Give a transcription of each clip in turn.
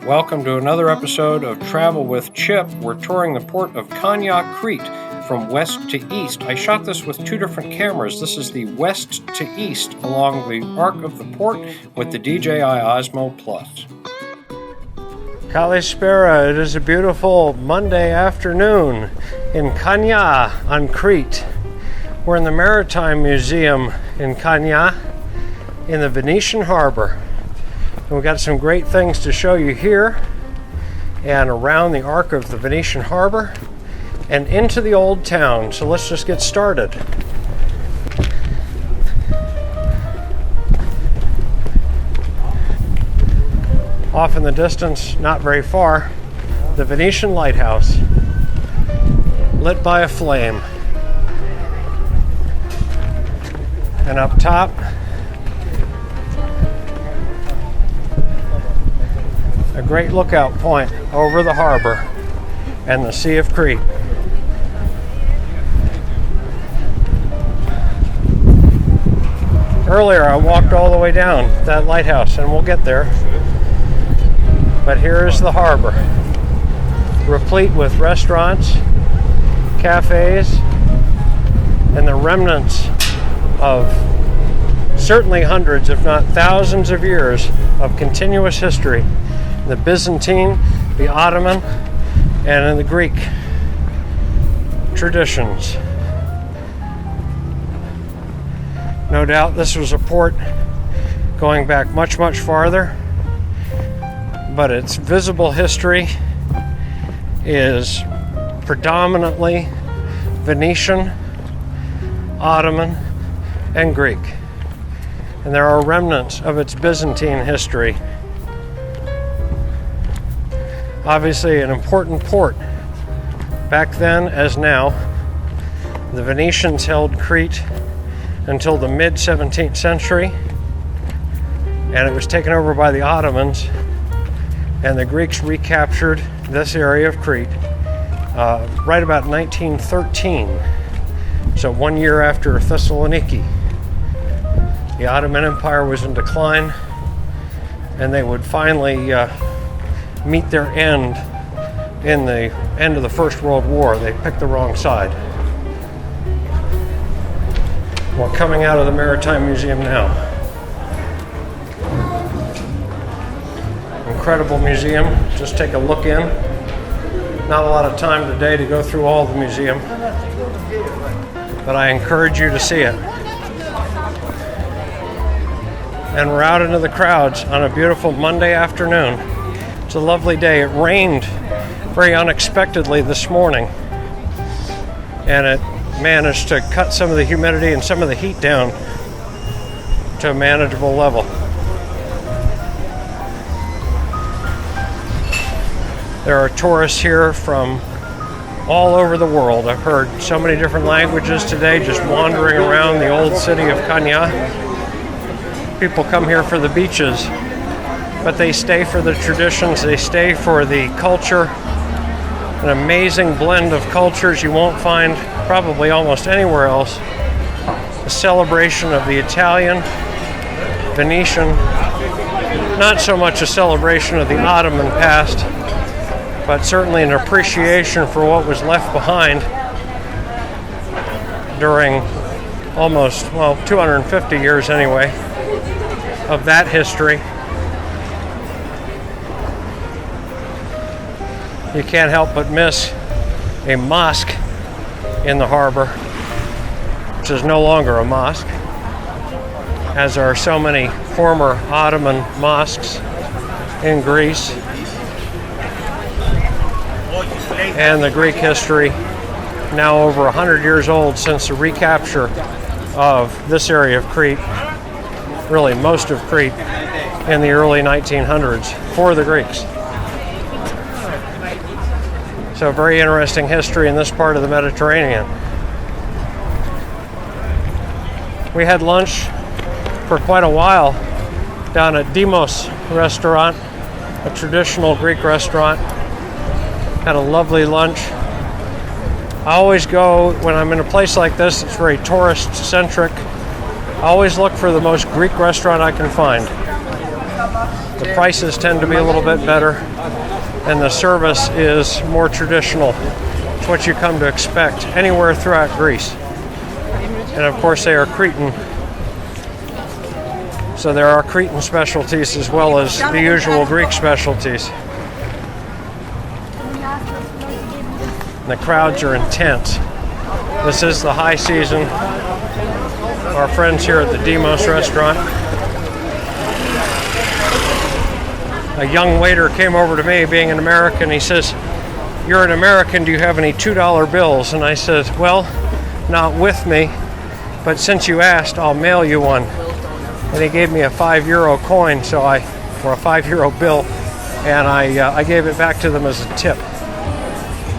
Welcome to another episode of Travel with Chip. We're touring the port of Chania, Crete, from west to east. I shot this with two different cameras. This is the west to east along the arc of the port with the DJI OSMO Plus. Kalispera, it is a beautiful Monday afternoon in Chania on Crete. We're in the Maritime Museum in Chania in the Venetian Harbor. And we've got some great things to show you here and around the arc of the Venetian Harbor and into the old town. So let's just get started. Off in the distance, not very far, the Venetian lighthouse, lit by a flame. And up top, a great lookout point over the harbor and the Sea of Crete. Earlier I walked all the way down that lighthouse, and we'll get there. But here is the harbor, replete with restaurants, cafes, and the remnants of certainly hundreds, if not thousands of years of continuous history. The Byzantine, the Ottoman, and in the Greek traditions. No doubt this was a port going back much, much farther, but its visible history is predominantly Venetian, Ottoman, and Greek. And there are remnants of its Byzantine history. Obviously an important port. Back then, as now, the Venetians held Crete until the mid-17th century, and it was taken over by the Ottomans, and the Greeks recaptured this area of Crete right about 1913, so 1 year after Thessaloniki. The Ottoman Empire was in decline, and they would finally meet their end in the end of the First World War. They picked the wrong side. We're coming out of the Maritime Museum now. Incredible museum. Just take a look in. Not a lot of time today to go through all the museum, but I encourage you to see it. And we're out into the crowds on a beautiful Monday afternoon. It's a lovely day. It rained very unexpectedly this morning, and it managed to cut some of the humidity and some of the heat down to a manageable level. There are tourists here from all over the world. I've heard so many different languages today just wandering around the old city of Chania. People come here for the beaches, but they stay for the traditions, they stay for the culture. An amazing blend of cultures you won't find probably almost anywhere else. A celebration of the Italian, Venetian, not so much a celebration of the Ottoman past, but certainly an appreciation for what was left behind during almost, 250 years anyway, of that history. You can't help but miss a mosque in the harbor, which is no longer a mosque, as are so many former Ottoman mosques in Greece. And the Greek history, now over 100 years old since the recapture of this area of Crete, really most of Crete, in the early 1900s for the Greeks. So very interesting history in this part of the Mediterranean. We had lunch for quite a while down at Demos restaurant, a traditional Greek restaurant. Had a lovely lunch. I always go, when I'm in a place like this, it's very tourist-centric, I always look for the most Greek restaurant I can find. The prices tend to be a little bit better, and the service is more traditional. It's what you come to expect anywhere throughout Greece. And of course they are Cretan. So there are Cretan specialties as well as the usual Greek specialties. And the crowds are intense. This is the high season. Our friends here at the Demos restaurant. A young waiter came over to me, being an American. He says, "You're an American, do you have any $2 bills?" And I said, "Well, not with me, but since you asked, I'll mail you one." And he gave me a €5 coin, or a €5 bill, and I gave it back to them as a tip.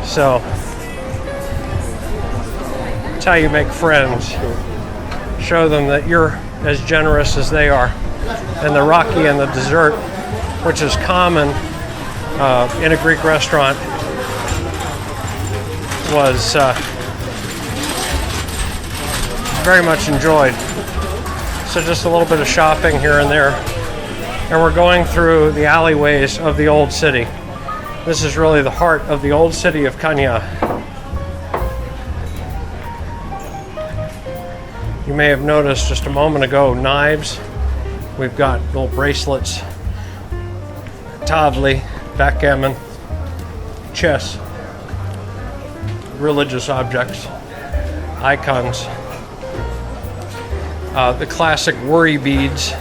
So that's how you make friends. Show them that you're as generous as they are. And the raki and the dessert, which is common in a Greek restaurant, was very much enjoyed. So just a little bit of shopping here and there. And we're going through the alleyways of the old city. This is really the heart of the old city of Chania. You may have noticed just a moment ago knives. We've got little bracelets, tavli, backgammon, chess, religious objects, icons, the classic worry beads,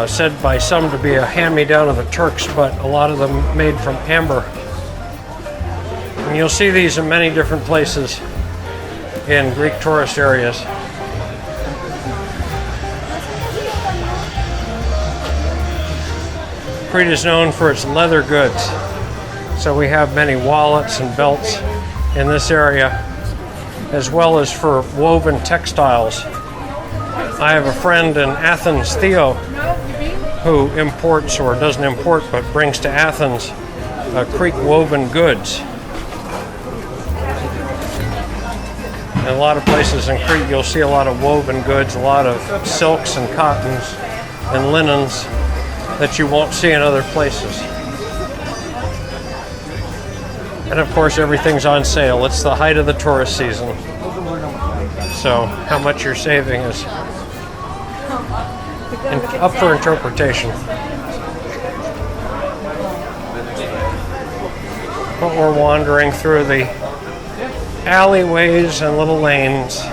said by some to be a hand-me-down of the Turks, but a lot of them made from amber. And you'll see these in many different places in Greek tourist areas. Crete is known for its leather goods, so we have many wallets and belts in this area, as well as for woven textiles. I have a friend in Athens, Theo, who imports, or doesn't import, but brings to Athens Greek woven goods. In a lot of places in Crete, you'll see a lot of woven goods, a lot of silks and cottons and linens that you won't see in other places. And of course, everything's on sale. It's the height of the tourist season. So how much you're saving is up for interpretation. But we're wandering through the alleyways and little lanes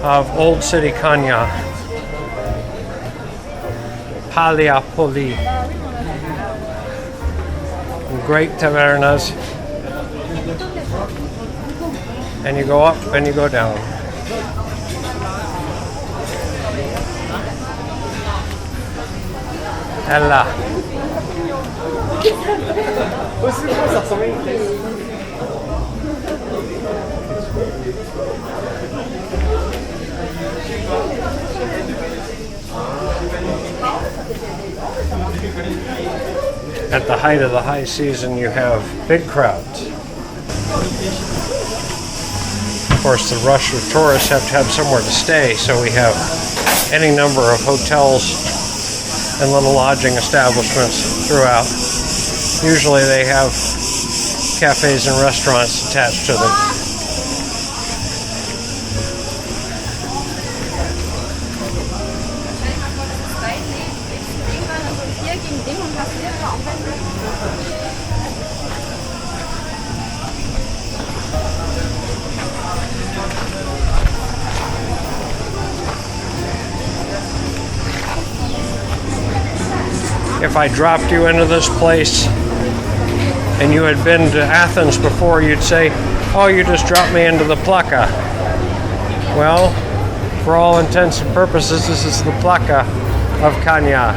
of Old City Chania. Paliapoli. Great tavernas. And you go up and you go down. Ella. At the height of the high season, you have big crowds. Of course, the rush of tourists have to have somewhere to stay, so we have any number of hotels and little lodging establishments throughout. Usually they have cafes and restaurants attached to them. If I dropped you into this place and you had been to Athens before, you'd say, "Oh, you just dropped me into the Plaka." Well, for all intents and purposes, this is the Plaka of Chania.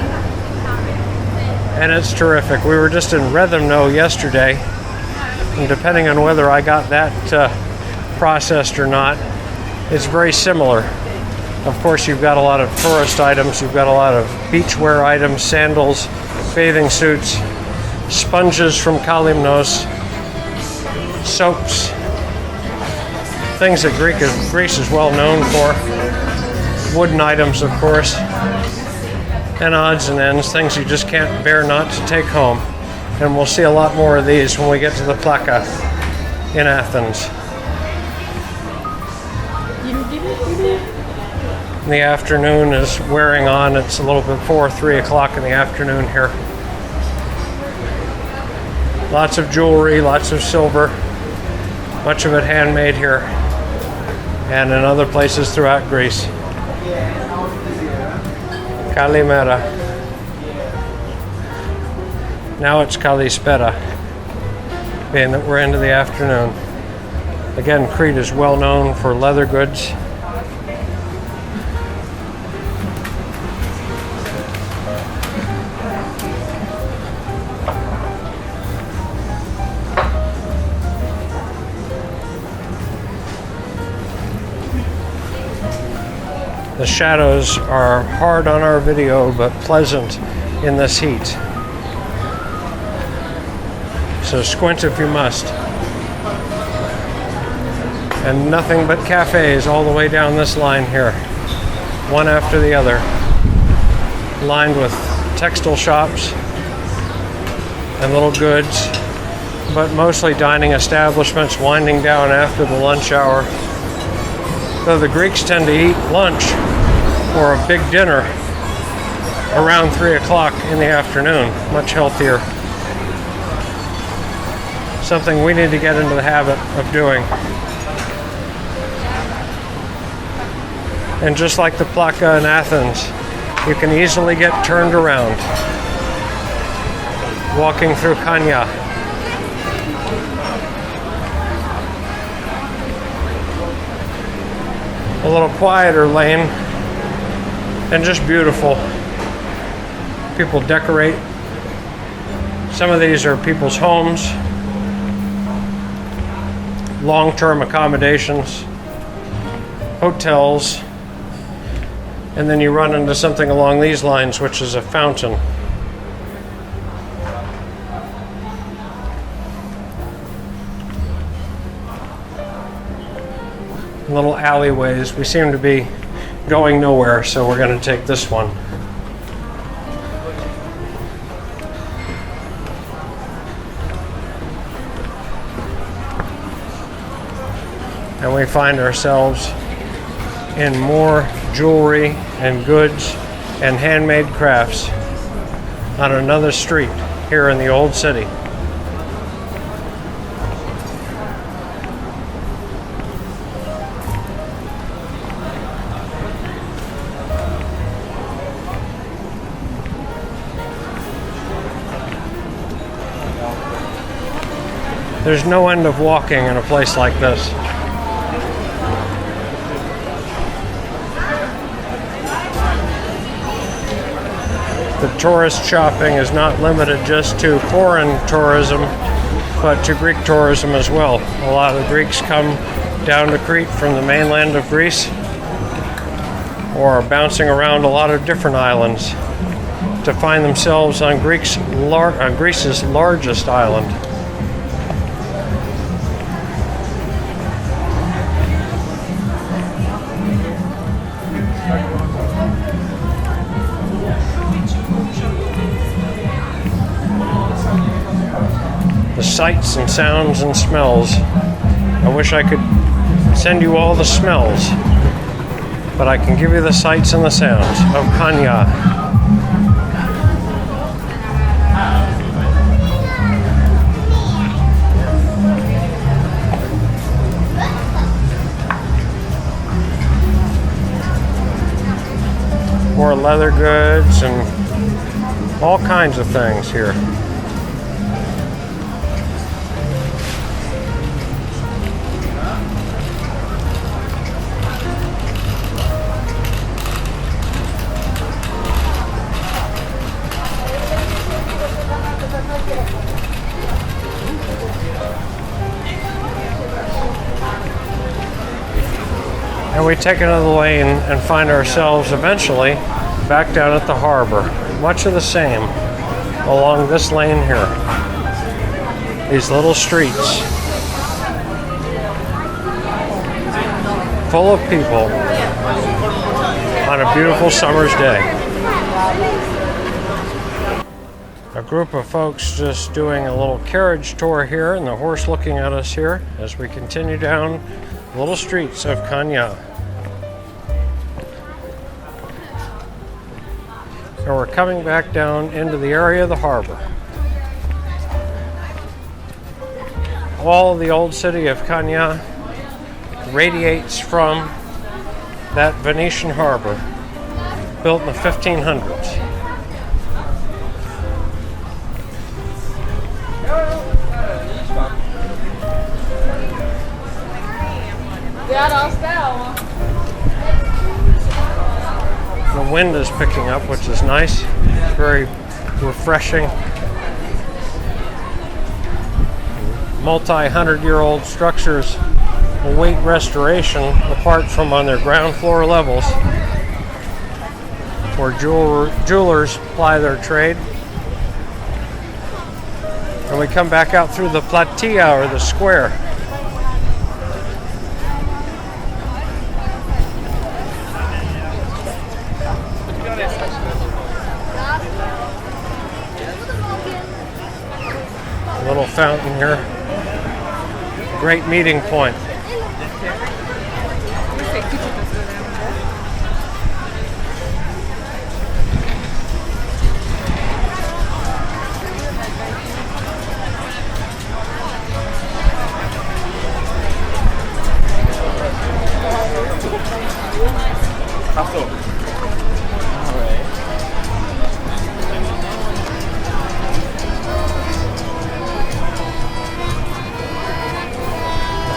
And it's terrific. We were just in Rhythmno yesterday, and depending on whether I got that processed or not, it's very similar. Of course, you've got a lot of tourist items, you've got a lot of beachwear items, sandals, bathing suits, sponges from Kalimnos, soaps, things that Greece is well known for, wooden items, of course. and odds and ends, things you just can't bear not to take home. And we'll see a lot more of these when we get to the Plaka in Athens. The afternoon is wearing on. It's a little bit before 3 o'clock in the afternoon here. Lots of jewelry, lots of silver, much of it handmade here and in other places throughout Greece. Kalimera. Now it's Kalispera, being that we're into the afternoon. Again, Crete is well known for leather goods. The shadows are hard on our video, but pleasant in this heat. So squint if you must. And nothing but cafes all the way down this line here, one after the other, lined with textile shops and little goods, but mostly dining establishments winding down after the lunch hour. Though the Greeks tend to eat lunch or a big dinner around 3 o'clock in the afternoon, much healthier. Something we need to get into the habit of doing. And just like the Plaka in Athens, you can easily get turned around walking through Chania. A little quieter lane and just beautiful. People decorate. Some of these are people's homes, long-term accommodations, hotels, and then you run into something along these lines, which is a fountain. Little alleyways. We seem to be going nowhere, so we're going to take this one. And we find ourselves in more jewelry and goods and handmade crafts on another street here in the old city. There's no end of walking in a place like this. The tourist shopping is not limited just to foreign tourism, but to Greek tourism as well. A lot of Greeks come down to Crete from the mainland of Greece, or are bouncing around a lot of different islands to find themselves on Greece's largest island. Sights and sounds and smells. I wish I could send you all the smells, but I can give you the sights and the sounds of Chania. More leather goods and all kinds of things here. And we take another lane and find ourselves eventually back down at the harbor. Much of the same along this lane here. These little streets full of people on a beautiful summer's day. A group of folks just doing a little carriage tour here, and the horse looking at us here as we continue down the little streets of Chania. And we're coming back down into the area of the harbor. All the old city of Chania radiates from that Venetian harbor built in the 1500s. The wind is picking up, which is nice. Very refreshing. Multi-hundred-year-old structures await restoration apart from on their ground floor levels where jewelers ply their trade. And we come back out through the platea, or the square. A little fountain here. Great meeting point.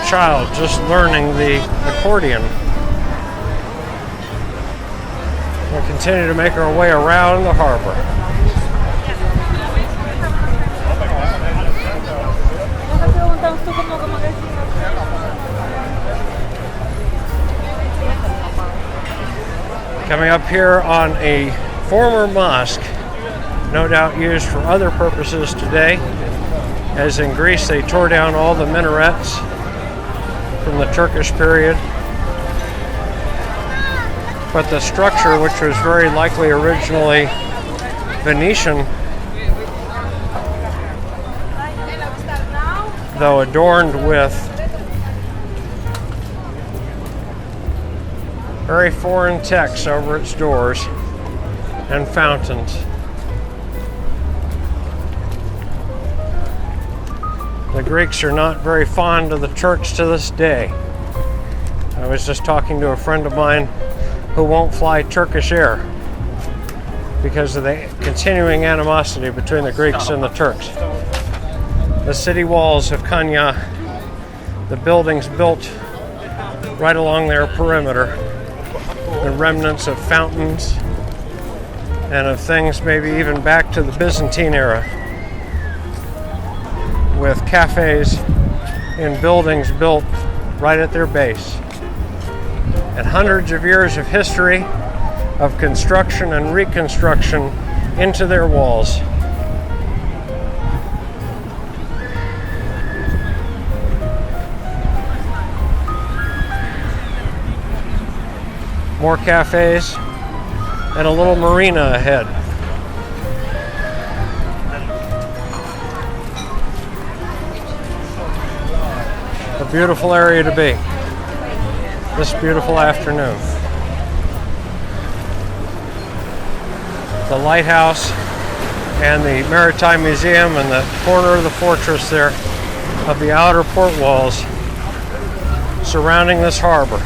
Child just learning the accordion. We'll continue to make our way around the harbor. Coming up here on a former mosque, no doubt used for other purposes today, as in Greece they tore down all the minarets from the Turkish period. But the structure, which was very likely originally Venetian, though adorned with very foreign texts over its doors and fountains. The Greeks are not very fond of the Turks to this day. I was just talking to a friend of mine who won't fly Turkish Air because of the continuing animosity between the Greeks and the Turks. The city walls of Chania, the buildings built right along their perimeter, the remnants of fountains and of things maybe even back to the Byzantine era, with cafes in buildings built right at their base. And hundreds of years of history of construction and reconstruction into their walls. More cafes and a little marina ahead. A beautiful area to be this beautiful afternoon. The lighthouse and the Maritime Museum and the corner of the fortress there of the outer port walls surrounding this harbor.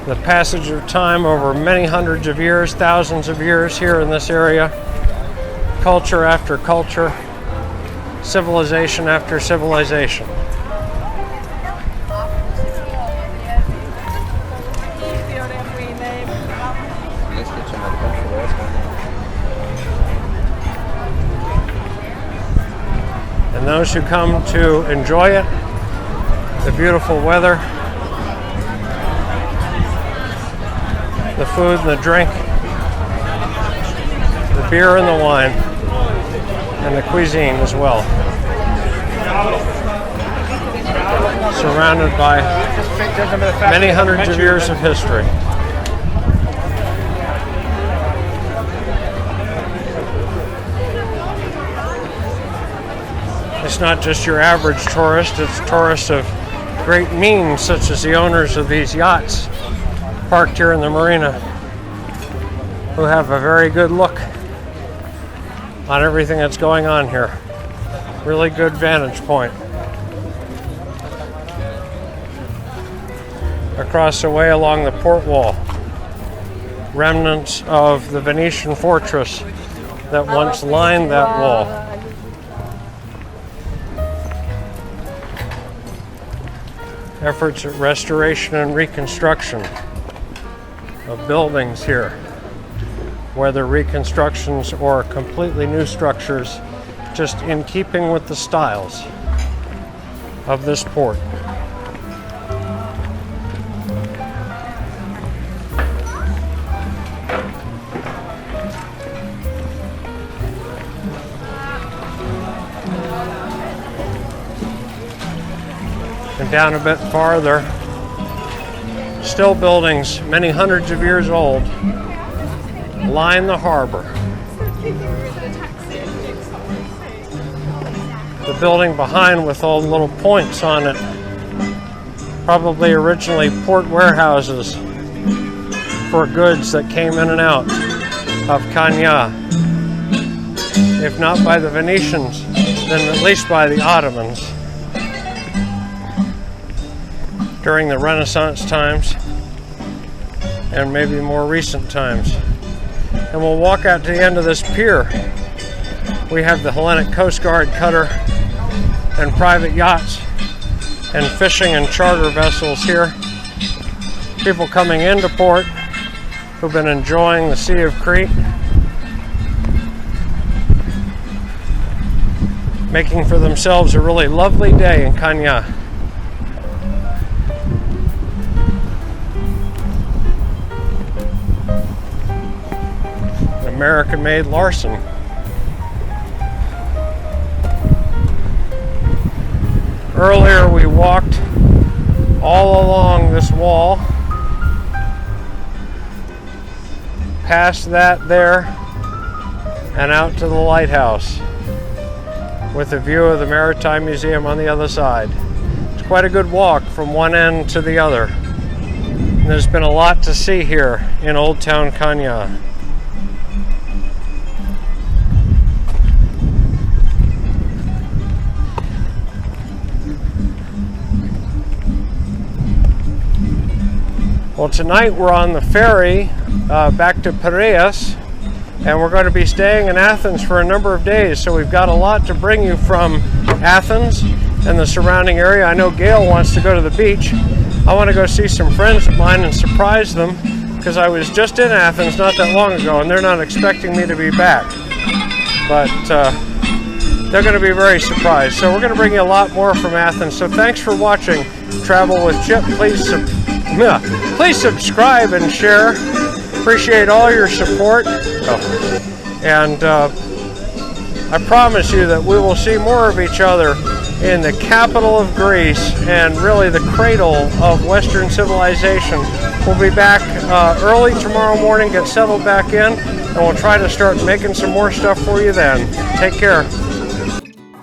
The passage of time over many hundreds of years, thousands of years here in this area, culture after culture, civilization after civilization. And those who come to enjoy it, the beautiful weather, the food and the drink, the beer and the wine, and the cuisine as well. Surrounded by many hundreds of years of history. it's not just your average tourist, it's tourists of great means, such as the owners of these yachts parked here in the marina, who have a very good look on everything that's going on here. Really good vantage point. Across the way along the port wall, remnants of the Venetian fortress that once lined that wall. Efforts at restoration and reconstruction of buildings here, whether reconstructions or completely new structures, just in keeping with the styles of this port. And down a bit farther, still buildings many hundreds of years old line the harbor. The building behind with all the little points on it, probably originally port warehouses for goods that came in and out of Chania. If not by the Venetians, then at least by the Ottomans during the Renaissance times and maybe more recent times. And we'll walk out to the end of this pier. We have the Hellenic Coast Guard cutter and private yachts and fishing and charter vessels here. People coming into port who've been enjoying the Sea of Crete, making for themselves a really lovely day in Chania. American-made Larson. Earlier we walked all along this wall, past that there, and out to the lighthouse with a view of the Maritime Museum on the other side. It's quite a good walk from one end to the other. And there's been a lot to see here in Old Town Chania. Well, tonight we're on the ferry back to Piraeus, and we're going to be staying in Athens for a number of days, so we've got a lot to bring you from Athens and the surrounding area. I know Gail wants to go to the beach. I want to go see some friends of mine and surprise them, because I was just in Athens not that long ago, and they're not expecting me to be back. But they're going to be very surprised. So we're going to bring you a lot more from Athens. So thanks for watching Travel with Chip. Please subscribe and share. Appreciate all your support. And I promise you that we will see more of each other in the capital of Greece and really the cradle of Western civilization. We'll be back early tomorrow morning, get settled back in, and we'll try to start making some more stuff for you then. Take care.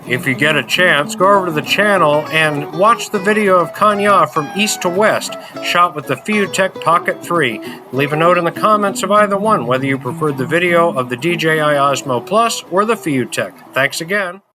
If you get a chance, go over to the channel and watch the video of Chania from east to west, shot with the FIUTech Pocket 3. Leave a note in the comments of either one, whether you preferred the video of the DJI OSMO Plus or the FIUTech. Thanks again.